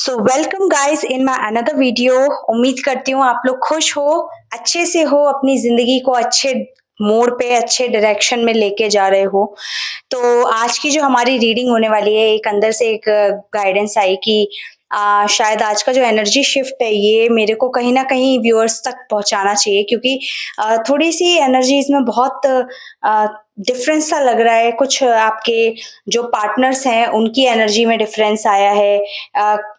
So welcome guys in my another video. उम्मीद करती हूँ आप लोग खुश हो, अच्छे से हो, अपनी जिंदगी को अच्छे मोड़ पे अच्छे डायरेक्शन में लेके जा रहे हो। तो आज की जो हमारी रीडिंग होने वाली है, एक अंदर से एक गाइडेंस आई कि शायद आज का जो एनर्जी शिफ्ट है ये मेरे को कहीं ना कहीं व्यूअर्स तक पहुंचाना चाहिए, क्योंकि थोड़ी सी एनर्जीज में बहुत डिफरेंस सा लग रहा है। कुछ आपके जो पार्टनर्स हैं उनकी एनर्जी में डिफरेंस आया है।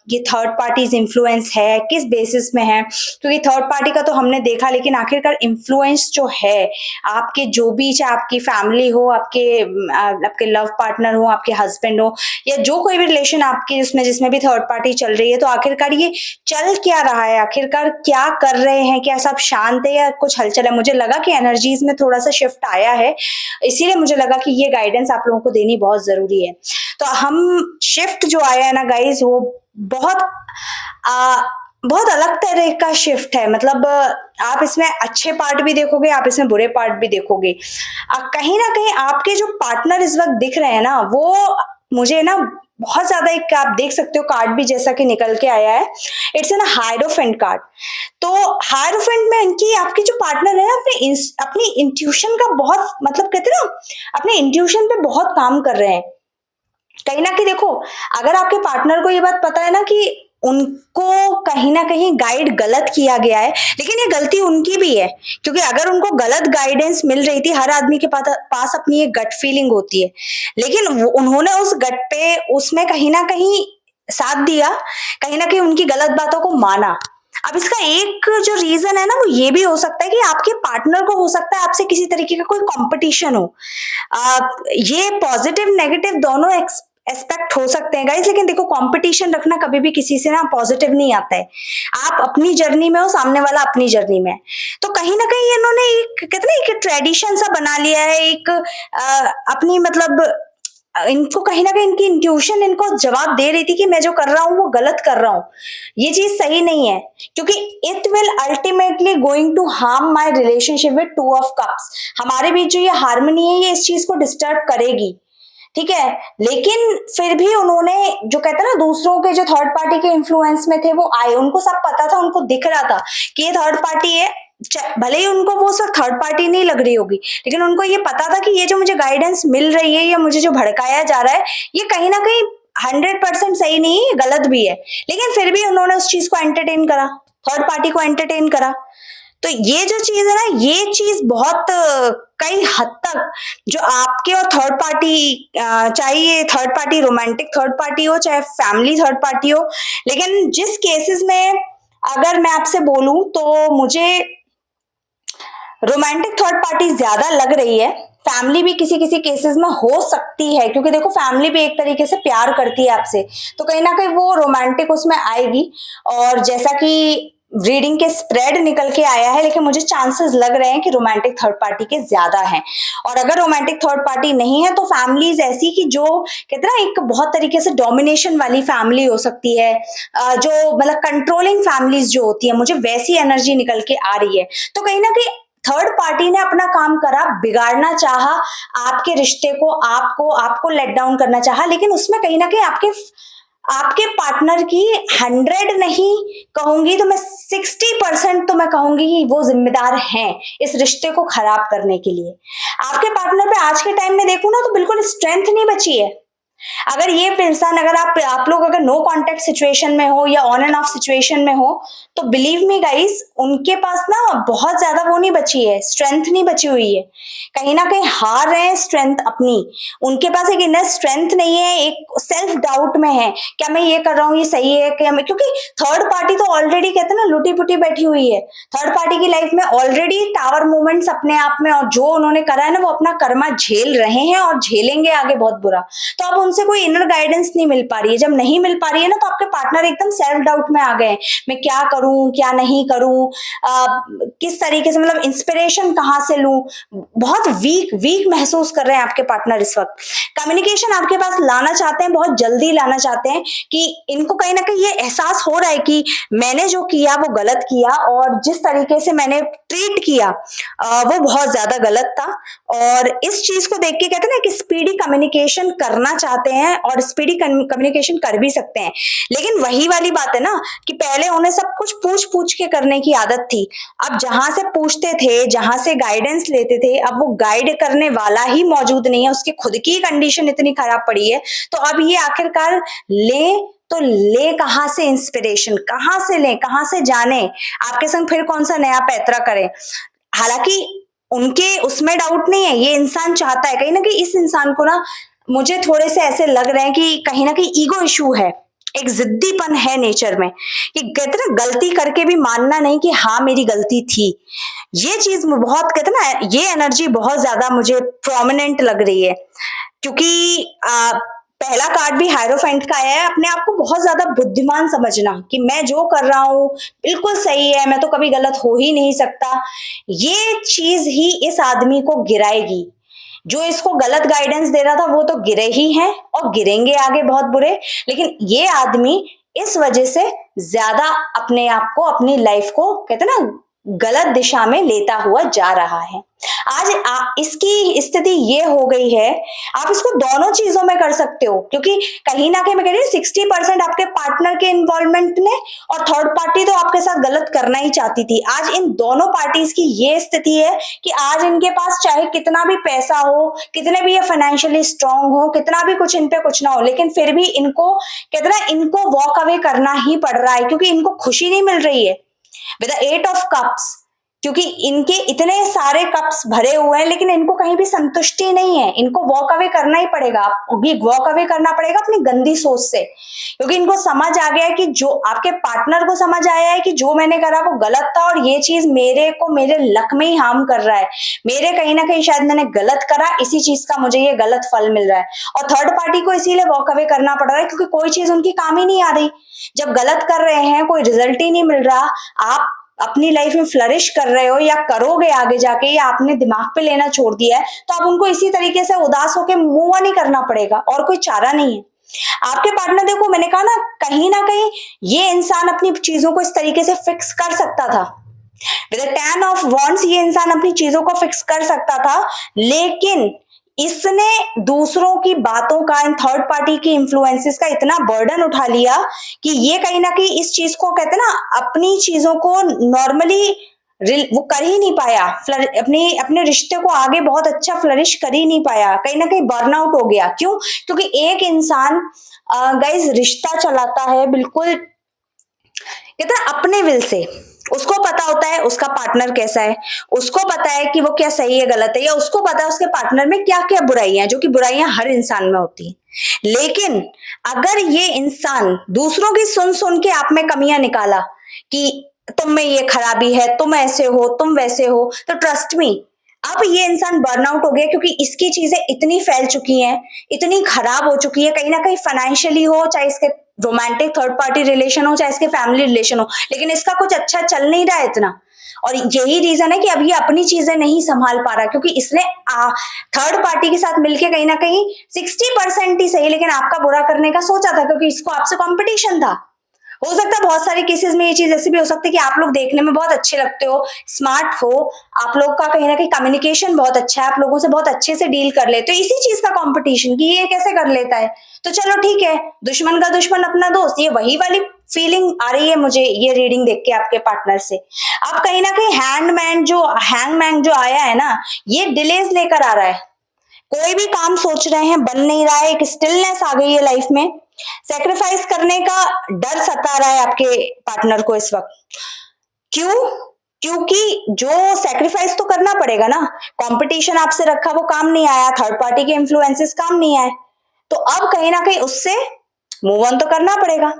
ये थर्ड पार्टीज इन्फ्लुएंस है, किस बेसिस में है? क्योंकि थर्ड पार्टी का तो हमने देखा, लेकिन आखिरकार इन्फ्लुएंस जो है आपके, जो भी, चाहे आपकी फैमिली हो, आपके लव पार्टनर हो, आपके हस्बैंड हो, या जो कोई भी रिलेशन आपकी उसमें जिसमें भी थर्ड पार्टी चल रही है, तो आखिरकार ये चल क्या रहा है, आखिरकार क्या कर रहे हैं, क्या सब शांत है या कुछ हलचल है? मुझे लगा कि एनर्जीज में थोड़ा सा शिफ्ट आया है, इसीलिए मुझे लगा कि ये गाइडेंस आप लोगों को देनी बहुत जरूरी है। तो हम शिफ्ट जो आया है ना गाइज, वो बहुत आ, बहुत अलग तरह का शिफ्ट है। मतलब आप इसमें अच्छे पार्ट भी देखोगे, आप इसमें बुरे पार्ट भी देखोगे। कहीं ना कहीं आपके जो पार्टनर इस वक्त दिख रहे हैं ना, वो मुझे ना बहुत ज्यादा, एक आप देख सकते हो कार्ड भी जैसा कि निकल के आया है, इट्स एन हायरोफेंट कार्ड। तो हायरोफेंट में इनकी, आपके जो पार्टनर है, अपनी इंट्यूशन का बहुत, मतलब कहते हैं ना, अपने इंट्यूशन पे बहुत काम कर रहे हैं। कहीं ना कहीं देखो, अगर आपके पार्टनर को ये बात पता है ना कि उनको कहीं ना कहीं गाइड गलत किया गया है, लेकिन ये गलती उनकी भी है, क्योंकि अगर उनको गलत गाइडेंस मिल रही थी, हर आदमी के पास अपनी एक गट फीलिंग होती है, लेकिन उन्होंने उस गट पे उसमें कहीं ना कहीं साथ दिया, कहीं ना कहीं उनकी गलत बातों को माना। अब इसका एक जो रीजन है ना, वो ये भी हो सकता है कि आपके पार्टनर को हो सकता है आपसे किसी तरीके का कोई कंपटीशन हो। ये पॉजिटिव नेगेटिव दोनों एस्पेक्ट हो सकते हैं गाइस, लेकिन देखो, कंपटीशन रखना कभी भी किसी से ना पॉजिटिव नहीं आता है। आप अपनी जर्नी में हो, सामने वाला अपनी जर्नी में है। तो कहीं ना कहीं इन्होंने एक, कहते ना, एक ट्रेडिशन सा बना लिया है, एक अपनी, मतलब इनको कहीं ना कहीं इनकी इंट्यूशन इनको जवाब दे रही थी कि मैं जो कर रहा हूं वो गलत कर रहा हूं, ये चीज सही नहीं है, क्योंकि it will ultimately going to harm my relationship with two of cups. हमारे बीच जो ये हार्मनी है, ये इस चीज को डिस्टर्ब करेगी, ठीक है। लेकिन फिर भी उन्होंने, जो कहते हैं ना, दूसरों के जो थर्ड पार्टी के इन्फ्लुएंस में थे वो आए, उनको सब पता था, उनको दिख रहा था कि ये थर्ड पार्टी है। भले ही उनको वो सब थर्ड पार्टी नहीं लग रही होगी, लेकिन उनको ये पता था कि ये जो मुझे गाइडेंस मिल रही है या मुझे जो भड़काया जा रहा है, ये कहीं ना कहीं 100% सही नहीं है, गलत भी है। लेकिन फिर भी उन्होंने उस चीज को एंटरटेन करा, थर्ड पार्टी को एंटरटेन करा। तो ये जो चीज है ना, ये चीज बहुत कई हद तक जो आपके और थर्ड पार्टी, चाहे ये third party romantic third party हो, चाहे फैमिली थर्ड पार्टी हो, लेकिन जिस केसेस में अगर मैं आपसे बोलूं तो मुझे रोमांटिक थर्ड पार्टी ज्यादा लग रही है। फैमिली भी किसी किसी केसेस में हो सकती है, क्योंकि देखो, फैमिली भी एक तरीके से प्यार करती है आपसे, तो कहीं ना कहीं वो रोमांटिक उसमें आएगी। और जैसा कि रीडिंग के स्प्रेड निकल के आया है, लेकिन मुझे चांसेस लग रहे हैं कि रोमांटिक थर्ड पार्टी के ज्यादा हैं। और अगर रोमांटिक थर्ड पार्टी नहीं है, तो फैमिलीज ऐसी कि जो, कहते हैं ना, एक बहुत तरीके से डोमिनेशन वाली फैमिली हो सकती है, जो मतलब कंट्रोलिंग फैमिलीज जो होती है, मुझे वैसी एनर्जी निकल के आ रही है। तो कहीं ना कहीं थर्ड पार्टी ने अपना काम करा, बिगाड़ना चाहा आपके रिश्ते को, आपको आपको लेट डाउन करना चाहा, लेकिन उसमें कहीं ना कहीं आपके आपके पार्टनर की 100 नहीं कहूंगी तो मैं 60% तो मैं कहूंगी कि वो जिम्मेदार हैं इस रिश्ते को खराब करने के लिए। आपके पार्टनर पे आज के टाइम में देखूं ना, तो बिल्कुल स्ट्रेंथ नहीं बची है। अगर ये इंसान, अगर आप लोग अगर नो कांटेक्ट सिचुएशन में हो या ऑन एंड ऑफ सिचुएशन में हो, तो बिलीव मी गाइस, उनके पास ना बहुत ज्यादा वो नहीं बची है, स्ट्रेंथ नहीं बची हुई है। कहीं ना कहीं हार रहे हैं स्ट्रेंथ अपनी। उनके पास एक इनर स्ट्रेंथ नहीं है, एक सेल्फ डाउट में है, क्या मैं ये कर रहा हूँ ये सही है क्या मैं, क्योंकि थर्ड पार्टी तो ऑलरेडी, कहते हैं ना, लुटी पुटी बैठी हुई है। थर्ड पार्टी की लाइफ में ऑलरेडी टावर मूवमेंट्स अपने आप में, और जो उन्होंने करा है ना, वो अपना कर्मा झेल रहे हैं और झेलेंगे आगे बहुत बुरा। तो अब उनसे कोई इनर गाइडेंस नहीं मिल पा रही है। जब नहीं मिल पा रही है ना, तो आपके पार्टनर एकदम सेल्फ डाउट में आ गए, मैं क्या करूं क्या नहीं करूं, किस तरीके से, मतलब इंस्पिरेशन कहां से लूं। बहुत वीक वीक महसूस कर रहे हैं आपके पार्टनर इस वक्त। कम्युनिकेशन आपके पास लाना चाहते हैं, बहुत जल्दी लाना चाहते हैं, कि इनको कहीं ना कहीं ये एहसास हो रहा है कि मैंने जो किया वो गलत किया, और जिस तरीके से मैंने ट्रीट किया वो बहुत ज्यादा गलत था। और इस चीज को देख के, कहते हैं ना, कि स्पीडी कम्युनिकेशन करना चाहते चाहते हैं और स्पीडी कम्युनिकेशन कर भी सकते हैं। लेकिन वही वाली बात है ना कि पहले उन्हें सब कुछ पूछ पूछ के करने की आदत थी। अब जहां से पूछते थे, जहां से गाइडेंस लेते थे, अब वो गाइड करने वाला ही मौजूद नहीं है, उसकी खुद की कंडीशन इतनी खराब पड़ी है। तो अब ये आखिरकार तो ले कहां से इंस्पिरेशन, कहां से ले, कहां से जाने, आपके संग फिर कौन सा नया पैतरा करें। हालांकि उनके उसमें डाउट नहीं है, ये इंसान चाहता है, कहीं ना कहीं इस इंसान को ना मुझे थोड़े से ऐसे लग रहे हैं कि कहीं ना कहीं ईगो इशू है, एक जिद्दीपन है नेचर में, कि कहते ना गलती करके भी मानना नहीं कि हाँ मेरी गलती थी। ये चीज बहुत कहते ना, ये एनर्जी बहुत ज्यादा मुझे प्रोमिनेंट लग रही है, क्योंकि पहला कार्ड भी हायरोफेंट का है, अपने आप को बहुत ज्यादा बुद्धिमान समझना कि मैं जो कर रहा हूं बिल्कुल सही है, मैं तो कभी गलत हो ही नहीं सकता। ये चीज ही इस आदमी को गिराएगी। जो इसको गलत गाइडेंस दे रहा था वो तो गिरे ही हैं और गिरेंगे आगे बहुत बुरे। लेकिन ये आदमी इस वजह से ज्यादा अपने आप को, अपनी लाइफ को कहते ना गलत दिशा में लेता हुआ जा रहा है। आज इसकी स्थिति ये हो गई है, आप इसको दोनों चीजों में कर सकते हो, क्योंकि कहीं ना कहीं मैं कह रही हूँ 60% आपके पार्टनर के इन्वॉल्वमेंट ने, और थर्ड पार्टी तो आपके साथ गलत करना ही चाहती थी। आज इन दोनों पार्टीज की ये स्थिति है कि आज इनके पास चाहे कितना भी पैसा हो, कितने भी ये फाइनेंशियली स्ट्रांग हो, कितना भी कुछ इन पे कुछ ना हो, लेकिन फिर भी इनको कहते ना इनको वॉक अवे करना ही पड़ रहा है, क्योंकि इनको खुशी नहीं मिल रही है विद द 8 ऑफ कप्स। क्योंकि इनके इतने सारे कप्स भरे हुए हैं लेकिन इनको कहीं भी संतुष्टि नहीं है, इनको वॉक अवे करना ही पड़ेगा। वॉक अवे करना पड़ेगा अपनी गंदी सोच से, क्योंकि इनको समझ आ गया है कि जो आपके पार्टनर को समझ आया है कि जो मैंने करा वो गलत था, और ये चीज मेरे को मेरे लक में ही हार्म कर रहा है, मेरे कहीं ना कहीं शायद मैंने गलत करा, इसी चीज का मुझे ये गलत फल मिल रहा है। और थर्ड पार्टी को इसीलिए वॉक अवे करना पड़ रहा है क्योंकि कोई चीज उनकी काम ही नहीं आ रही। जब गलत कर रहे हैं, कोई रिजल्ट ही नहीं मिल रहा, आप अपनी लाइफ में फ्लरिश कर रहे हो या करोगे आगे जाके, या आपने दिमाग पे लेना छोड़ दिया है, तो आप उनको इसी तरीके से उदास होकर मूव ऑन ही करना पड़ेगा, और कोई चारा नहीं है। आपके पार्टनर, देखो मैंने कहा ना कहीं ये इंसान अपनी चीजों को इस तरीके से फिक्स कर सकता था। विद द 10 ऑफ वॉन्ड्स ये इंसान अपनी चीजों को फिक्स कर सकता था, लेकिन इसने दूसरों की बातों का, इन थर्ड पार्टी की इन्फ्लुएंसेस का इतना बर्डन उठा लिया कि ये कहीं ना कहीं इस चीज को कहते ना अपनी चीजों को नॉर्मली वो कर ही नहीं पाया, अपने रिश्ते को आगे बहुत अच्छा फ्लरिश कर ही नहीं पाया, कहीं ना कहीं बर्नआउट हो गया। क्यों? क्योंकि एक इंसान गाइस रिश्ता चलाता है बिल्कुल कहते हैं अपने विल से। उसको पता होता है उसका पार्टनर कैसा है, उसको पता है कि वो क्या सही है गलत है, या उसको पता है उसके पार्टनर में क्या क्या बुराइयां हैं, जो कि बुराइयां हर इंसान में होती हैं। लेकिन अगर ये इंसान दूसरों की सुन सुन के आप में कमियां निकाला कि तुम में ये खराबी है, तुम ऐसे हो, तुम वैसे हो, तो ट्रस्ट मी अब ये इंसान बर्नआउट हो गया, क्योंकि इसकी चीजें इतनी फैल चुकी हैं, इतनी खराब हो चुकी है, कहीं ना कहीं फाइनेंशियली हो, चाहे इसके रोमांटिक थर्ड पार्टी रिलेशन हो, चाहे इसके फैमिली रिलेशन हो, लेकिन इसका कुछ अच्छा चल नहीं रहा है इतना। और यही रीजन है कि अब ये अपनी चीजें नहीं संभाल पा रहा, क्योंकि इसने थर्ड पार्टी के साथ मिलके कहीं ना कहीं 60% ही सही, लेकिन आपका बुरा करने का सोचा था, क्योंकि इसको आपसे कॉम्पिटिशन था। हो सकता है बहुत सारे केसेस में ये चीज ऐसी भी हो सकती है कि आप लोग देखने में बहुत अच्छे लगते हो, स्मार्ट हो, आप लोग का कहीं ना कहीं कम्युनिकेशन बहुत अच्छा है, आप लोगों से बहुत अच्छे से डील कर लेते हो, इसी चीज का कंपटीशन कि ये कैसे कर लेता है। तो चलो ठीक है, दुश्मन का दुश्मन अपना दोस्त, ये वही वाली फीलिंग आ रही है मुझे ये रीडिंग देख के आपके पार्टनर से। अब कहीं ना कहीं हैंगमैन जो आया है ना, ये डिलेज लेकर आ रहा है। कोई भी काम सोच रहे हैं बन नहीं रहा है, एक स्टिलनेस आ गई है लाइफ में, सेक्रीफाइस करने का डर सता रहा है आपके पार्टनर को इस वक्त। क्यों? क्योंकि जो सेक्रीफाइस तो करना पड़ेगा ना, कंपटीशन आपसे रखा वो काम नहीं आया, थर्ड पार्टी के इन्फ्लुएंसेस काम नहीं आए, तो अब कहीं ना कहीं उससे मूव ऑन तो करना पड़ेगा।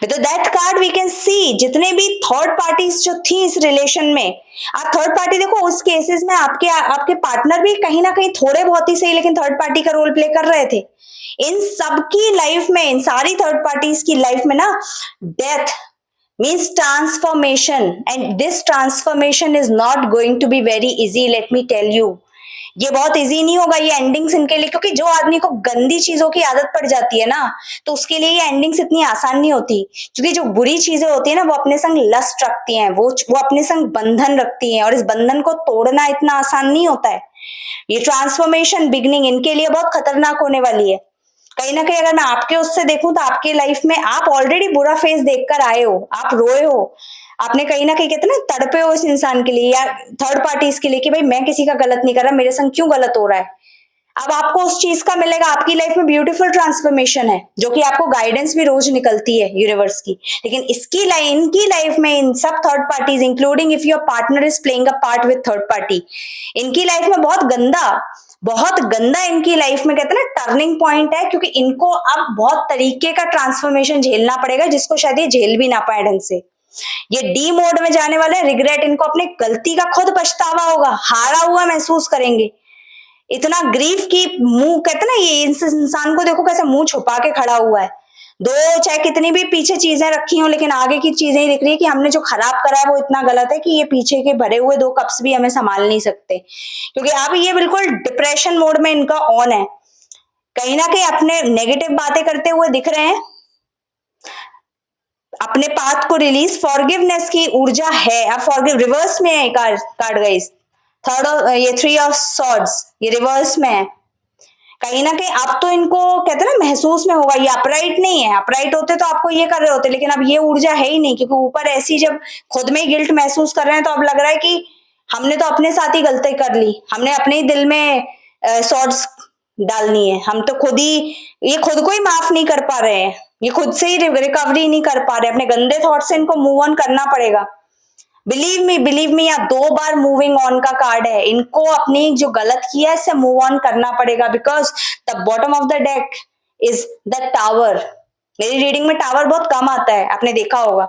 With that card we can see जितने भी थर्ड पार्टीज जो थी इस रिलेशन में, आप थर्ड पार्टी देखो उस केसेस में आपके पार्टनर भी कहीं ना कहीं थोड़े बहुत ही सही, लेकिन थर्ड पार्टी का रोल प्ले कर रहे थे। इन सबकी लाइफ में, इन सारी थर्ड पार्टीज की लाइफ में ना, death means transformation, and this transformation is not going to be very easy, let me tell you। ये बहुत इजी नहीं होगा ये एंडिंग्स इनके लिए, क्योंकि जो आदमी को गंदी चीजों की आदत पड़ जाती है ना, तो उसके लिए ये एंडिंग्स इतनी आसान नहीं होती, क्योंकि जो बुरी चीजें होती है ना वो अपने संग लस्ट रखती हैं, वो अपने संग बंधन रखती हैं, और इस बंधन को तोड़ना इतना आसान नहीं होता है। ये ट्रांसफॉर्मेशन बिगनिंग इनके लिए बहुत खतरनाक होने वाली है। कहीं ना कहीं अगर मैं आपके उससे देखूं तो आपके लाइफ में आप ऑलरेडी बुरा फेस देखकर आए हो, आप रोए हो, आपने कहीं ना कहीं कहते ना तड़पे हो इस इंसान के लिए या थर्ड पार्टीज के लिए कि भाई मैं किसी का गलत नहीं कर रहा, मेरे संग क्यों गलत हो रहा है। अब आपको उस चीज का मिलेगा, आपकी लाइफ में ब्यूटीफुल ट्रांसफॉर्मेशन है जो कि आपको गाइडेंस भी रोज निकलती है यूनिवर्स की। लेकिन इनकी लाइफ में इन सब third parties including if your partner is playing a part with third party, इनकी लाइफ में बहुत गंदा इनकी लाइफ में कहते हैं ना टर्निंग पॉइंट है, क्योंकि इनको अब बहुत तरीके का ट्रांसफॉर्मेशन झेलना पड़ेगा जिसको शायद ये झेल भी ना पाए ढंग से। ये डी मोड में जाने वाले रिग्रेट, इनको अपनी गलती का खुद पछतावा होगा, हारा हुआ महसूस करेंगे, इतना ग्रीफ की मुंह कहते ना ये इस इंसान को देखो कैसे मुंह छुपा के खड़ा हुआ है, दो चाहे कितनी भी पीछे चीजें रखी हो लेकिन आगे की चीजें ही दिख रही है कि हमने जो खराब करा है वो इतना गलत है कि ये पीछे के भरे हुए 2 कप्स भी हमें संभाल नहीं सकते, क्योंकि अब ये बिल्कुल डिप्रेशन मोड में इनका ऑन है, कहीं ना कहीं अपने नेगेटिव बातें करते हुए दिख रहे हैं, अपने पाथ को रिलीज फॉरगिवनेस की ऊर्जा है। अब फॉरगिव रिवर्स में है कार्ड गाइस, ये 3 ऑफ सॉर्ड्स ये रिवर्स में है, कहीं ना कहीं अब तो इनको कहते हैं ना महसूस में होगा, ये अपराइट नहीं है, अपराइट होते तो आपको ये कर रहे होते, लेकिन अब ये ऊर्जा है ही नहीं, क्योंकि ऊपर ऐसी जब खुद में ही गिल्ट महसूस कर रहे हैं तो अब लग रहा है कि हमने तो अपने साथ ही गलती कर ली, हमने अपने ही दिल में सॉर्ट्स डालनी है, हम तो ये खुद को ही माफ नहीं कर पा रहे हैं, ये खुद से ही रिकवरी नहीं कर पा रहे, अपने गंदे थॉट से इनको मूव ऑन करना पड़ेगा। बिलीव मी, या 2 बार मूविंग ऑन का कार्ड है, इनको अपनी जो गलत किया है इससे मूव ऑन करना पड़ेगा, because the bottom of the deck is the tower. मेरी रीडिंग में टावर बहुत कम आता है, आपने देखा होगा,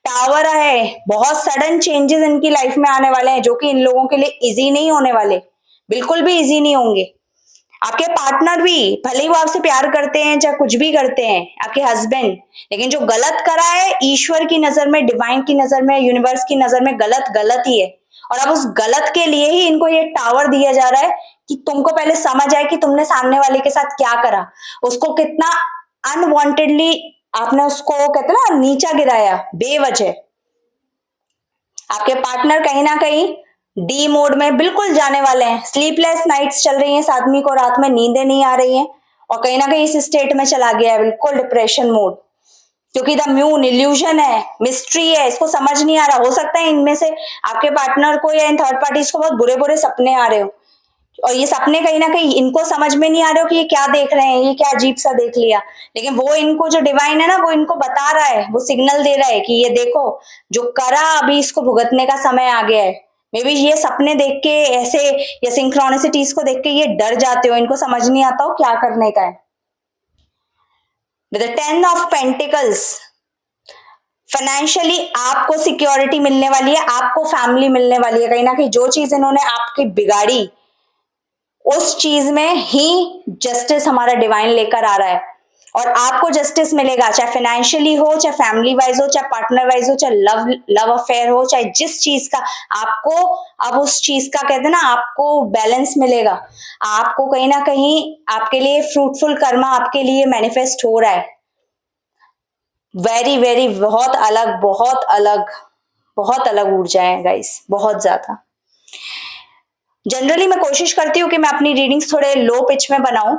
टावर है, बहुत सडन चेंजेस इनकी लाइफ में आने वाले हैं जो कि इन लोगों के लिए इजी नहीं होने वाले, बिल्कुल भी इजी नहीं होंगे। आपके पार्टनर भी भले ही वो आपसे प्यार करते हैं चाहे कुछ भी करते हैं, आपके हस्बैंड, लेकिन जो गलत करा है ईश्वर की नजर में, डिवाइन की नजर में, यूनिवर्स की नजर में गलत ही है, और अब उस गलत के लिए ही इनको ये टावर दिया जा रहा है कि तुमको पहले समझ आए कि तुमने सामने वाले के साथ क्या करा, उसको कितना अनवांटेडली आपने उसको कहते ना नीचा गिराया बेवजह। आपके पार्टनर कहीं ना कहीं डी मोड में बिल्कुल जाने वाले हैं, स्लीपलेस नाइट्स चल रही हैं, इस आदमी को रात में नींदें नहीं आ रही हैं और कहीं ना कहीं इस स्टेट में चला गया है बिल्कुल डिप्रेशन मोड, क्योंकि द म्यून इल्यूजन है, मिस्ट्री है, इसको समझ नहीं आ रहा। हो सकता है इनमें से आपके पार्टनर को या इन थर्ड पार्टीज को बहुत बुरे बुरे सपने आ रहे हो, और ये सपने कहीं ना कहीं इनको समझ में नहीं आ रहे हो कि ये क्या देख रहे हैं, ये क्या अजीब सा देख लिया, लेकिन वो इनको जो डिवाइन है ना वो इनको बता रहा है, वो सिग्नल दे रहा है कि ये देखो जो करा अभी इसको भुगतने का समय आ गया है। मे बी ये सपने देख के ऐसे या सिंक्रोनिसिटीज को देख के ये डर जाते हो, इनको समझ नहीं आता हो क्या करने का है। With the 10 of pentacles, financially आपको सिक्योरिटी मिलने वाली है, आपको फैमिली मिलने वाली है, कहीं ना कहीं जो चीज इन्होंने आपकी बिगाड़ी उस चीज में ही जस्टिस हमारा डिवाइन लेकर आ रहा है, और आपको जस्टिस मिलेगा, चाहे फाइनेंशियली हो, चाहे फैमिली वाइज हो, चाहे पार्टनर वाइज हो, चाहे लव अफेयर हो, चाहे जिस चीज का आपको अब उस चीज का कहते हैं ना आपको बैलेंस मिलेगा, आपको कहीं ना कहीं आपके लिए फ्रूटफुल कर्मा आपके लिए मैनिफेस्ट हो रहा है। वेरी वेरी बहुत अलग ऊर्जा है गाइस, बहुत ज्यादा। जनरली मैं कोशिश करती हूँ कि मैं अपनी रीडिंग्स थोड़े लो पिच में बनाऊं,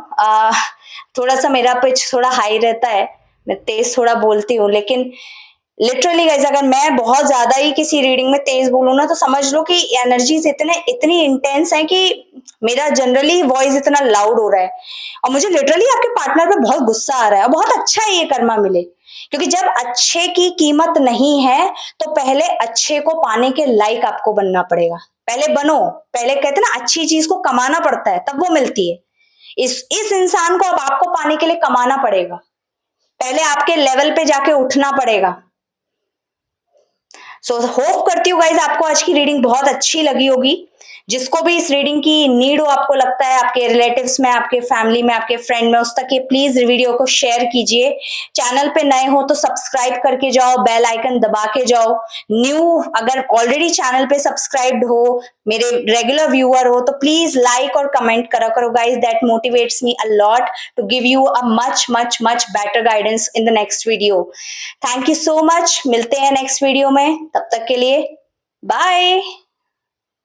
थोड़ा सा मेरा पिच थोड़ा हाई रहता है, मैं तेज थोड़ा बोलती हूँ, लेकिन लिटरली गाइस अगर मैं बहुत ज्यादा ही किसी रीडिंग में तेज बोलूँ ना तो समझ लो कि एनर्जीज इतनी इंटेंस है कि मेरा जनरली वॉइस इतना लाउड हो रहा है, और मुझे लिटरली आपके पार्टनर पे बहुत गुस्सा आ रहा है, और बहुत अच्छा है ये कर्मा मिले, क्योंकि जब अच्छे की कीमत नहीं है तो पहले अच्छे को पाने के लायक आपको बनना पड़ेगा, पहले बनो, पहले कहते ना अच्छी चीज को कमाना पड़ता है तब वो मिलती है, इस इंसान को अब आपको पाने के लिए कमाना पड़ेगा, पहले आपके लेवल पे जाके उठना पड़ेगा। सो होप करती हूँ गाइज आपको आज की रीडिंग बहुत अच्छी लगी होगी, जिसको भी इस रीडिंग की नीड हो, आपको लगता है आपके रिलेटिव्स में, आपके फैमिली में, आपके फ्रेंड में, उस तक ये प्लीज वीडियो को शेयर कीजिए। चैनल पे नए हो तो सब्सक्राइब करके जाओ, बेल आइकन दबा के जाओ, न्यू अगर ऑलरेडी चैनल पे सब्सक्राइब्ड हो, मेरे रेगुलर व्यूअर हो तो प्लीज लाइक और कमेंट करा करो guys, that motivates me a lot to give you a much better guidance in the next video. Thank you so much, मिलते हैं नेक्स्ट वीडियो में, तब तक के लिए बाय।